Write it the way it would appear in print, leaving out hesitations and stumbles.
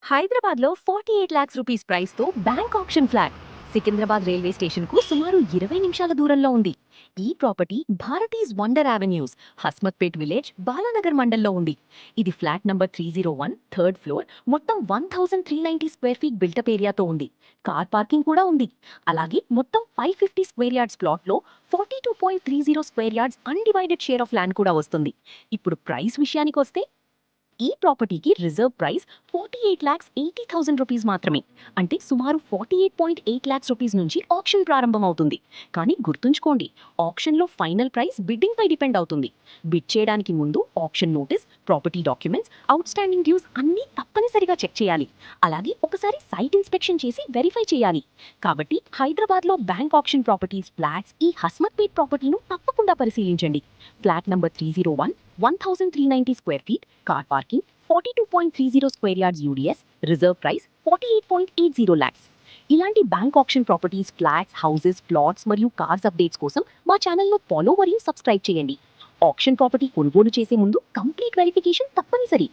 హైదరాబాద్లో 48 lakhs rupees ప్రైస్తో bank option flat Secunderabad railway స్టేషన్కు సుమారు 20 నిమిషాల దూరంలో ఉంది. ఈ property Bharathi's wonder avenues, Hasmatpet village, Balanagar మండల్లో ఉంది. ఇది ఫ్లాట్ నంబర్ 301, థర్డ్ ఫ్లోర్, మొత్తం 1390 స్క్వేర్ ఫీట్ బిల్టప్ ఏరియాతో ఉంది. కార్ పార్కింగ్ కూడా ఉంది. అలాగే మొత్తం 550 స్క్వేర్ యార్డ్స్ ప్లాట్లో 42.30 square yards undivided share of land కూడా వస్తుంది. ఇప్పుడు ప్రైస్ విషయానికి వస్తే ఈ ప్రాపర్టీకి రిజర్వ్ ప్రైస్ 48,80,000 రూపీస్ మాత్రమే. అంటే సుమారు 48.8 lakhs రూపీస్ నుంచి ఆప్షన్ ప్రారంభం అవుతుంది. కానీ గుర్తుంచుకోండి, ఆప్షన్లో ఫైనల్ ప్రైస్ బిడ్డింగ్ పై డిపెండ్ అవుతుంది. బిడ్ చేయడానికి ముందు auction notice, property documents, outstanding dues అన్నీ తప్పనిసరిగా చెక్ చేయాలి. అలాగే ఒకసారి సైట్ ఇన్స్పెక్షన్ చేసి వెరిఫై చేయాలి. కాబట్టి హైదరాబాద్లో బ్యాంక్ ఆప్షన్ ప్రాపర్టీస్ ఫ్లాట్స్ ఈ హస్మత్పేట్ ప్రాపర్టీను తప్పకుండా పరిశీలించండి. Flat number 301, 1390 square feet, car parking, 42.30 square yards UDS, reserve price 48.80 lakhs. ఇలాంటి bank option properties, flats, houses, plots మరియు కార్స్ అప్డేట్స్ కోసం మా ఛానల్ను ఫాలో మరియు సబ్స్క్రైబ్ చేయండి. ఆప్షన్ ప్రాపర్టీ కొనుగోలు చేసే ముందు కంప్లీట్ వెరిఫికేషన్ తప్పనిసరి.